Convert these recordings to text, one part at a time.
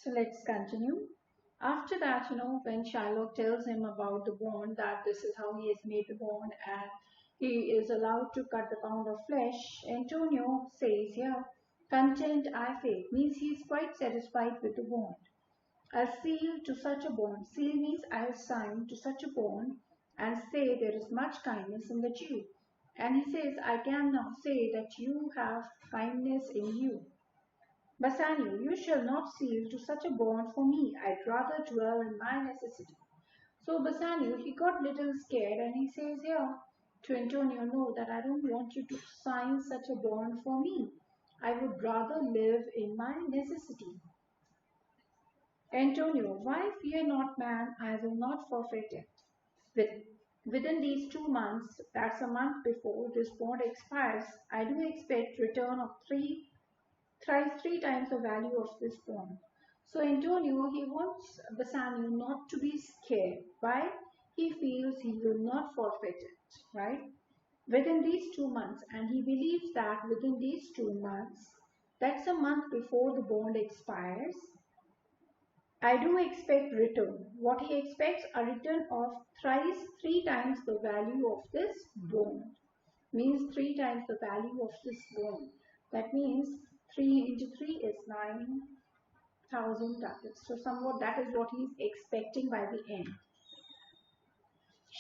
So let's continue. After that, when Shylock tells him about the bond, that this is how he has made the bond and he is allowed to cut the pound of flesh, Antonio says, yeah, content I faith, means he is quite satisfied with the bond. I'll seal to such a bond. Seal means I'll sign to such a bond and say there is much kindness in the Jew. And he says, I can now say that you have kindness in you. Bassanio, you shall not seal to such a bond for me. I'd rather dwell in my necessity. So Bassanio, he got little scared and he says, yeah, to Antonio, no, that I don't want you to sign such a bond for me. I would rather live in my necessity. Antonio, why fear not man, I will not forfeit it. Within these 2 months, that's a month before this bond expires, I do expect return of thrice three times the value of this bond. So Antonio, he wants Bassanio not to be scared. Why? He feels he will not forfeit it, right? Within these 2 months, and he believes that within these 2 months, that's a month before the bond expires, I do expect return. What he expects, a return of thrice three times the value of this bond. Means three times the value of this bond. That means 3 into 3 is 9,000 ducats. So somewhat that is what he is expecting by the end.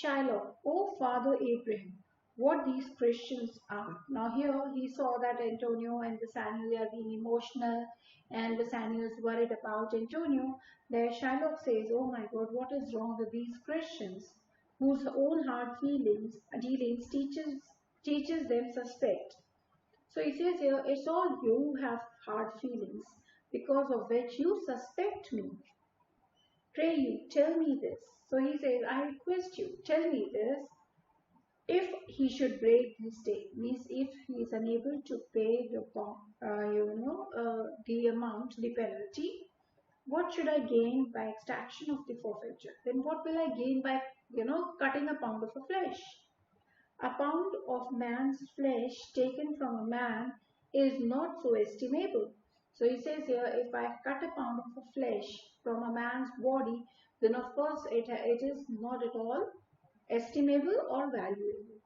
Shylock, oh Father Abraham, what these Christians are. Now here he saw that Antonio and Bassanio are being emotional and Bassanio is worried about Antonio. There Shylock says, oh my God, what is wrong with these Christians whose own hard dealings teaches them suspect. So he says here, it's all you who have hard feelings because of which you suspect me. Pray you, tell me this. So he says, I request you, tell me this. If he should break this day, means if he is unable to pay the amount, the penalty, what should I gain by extraction of the forfeiture? Then what will I gain by, cutting a pound of a flesh? A pound of man's flesh taken from a man is not so estimable. So he says here, if I cut a pound of flesh from a man's body, then of course it is not at all estimable or valuable.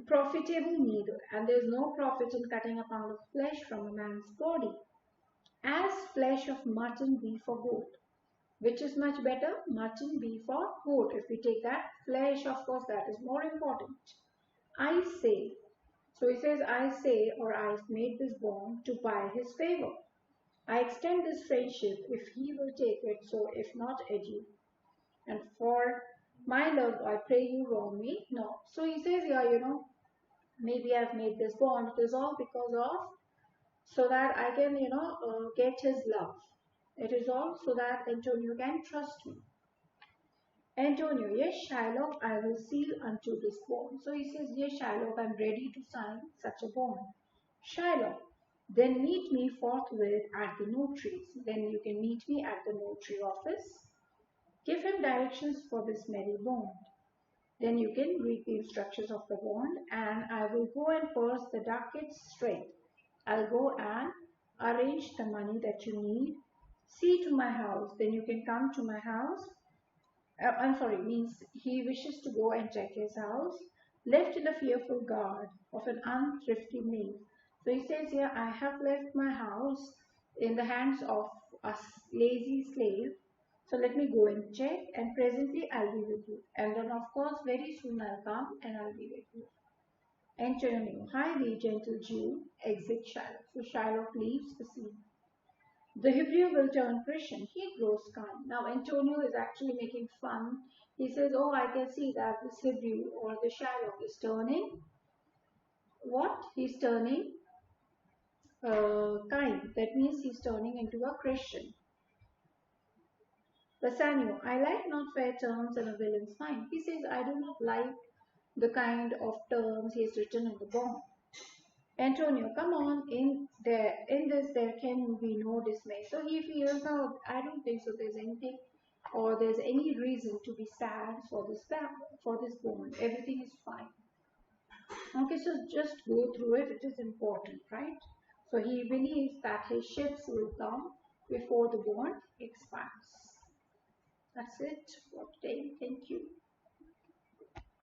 Profitable neither, and there is no profit in cutting a pound of flesh from a man's body. As flesh of mutton, beef or goat. Which is much better? Mutton, beef or goat. If we take that, flesh, of course, that is more important. I say, so he says, I say, or I've made this bond to buy his favor. I extend this friendship if he will take it, so if not, adieu. And for my love, I pray you wrong me. No. So he says, yeah, maybe I've made this bond. It is all because of, so that I can, get his love. It is all so that Antonio can trust me. Antonio, yes, Shylock, I will seal unto this bond. So he says, yes, Shylock, I'm ready to sign such a bond. Shylock, then meet me forthwith at the notary's. Then you can meet me at the notary office. Give him directions for this merry bond. Then you can read the instructions of the bond and I will go and purse the ducats straight. I'll go and arrange the money that you need. See to my house. Then you can come to my house. Means he wishes to go and check his house. Left in a fearful guard of an unthrifty knave. So he says here, I have left my house in the hands of a lazy slave. So let me go and check and presently I'll be with you. And then of course very soon I'll come and I'll be with you. Antonio, hi thee gentle Jew, exit Shylock. So Shylock leaves the scene. The Hebrew will turn Christian. He grows calm. Now Antonio is actually making fun. He says, oh, I can see that this Hebrew or the Shylock is turning. What? He's turning kind. That means he's turning into a Christian. Bassanio, I like not fair terms and a villain's mind. He says, I do not like the kind of terms he has written in the bond. Antonio, come on, in this there can be no dismay. So he feels, no, I don't think so there's anything or there's any reason to be sad for this bond. Everything is fine. Okay, so just go through it. It is important, right? So he believes that his ships will come before the bond expands. That's it for today. Thank you.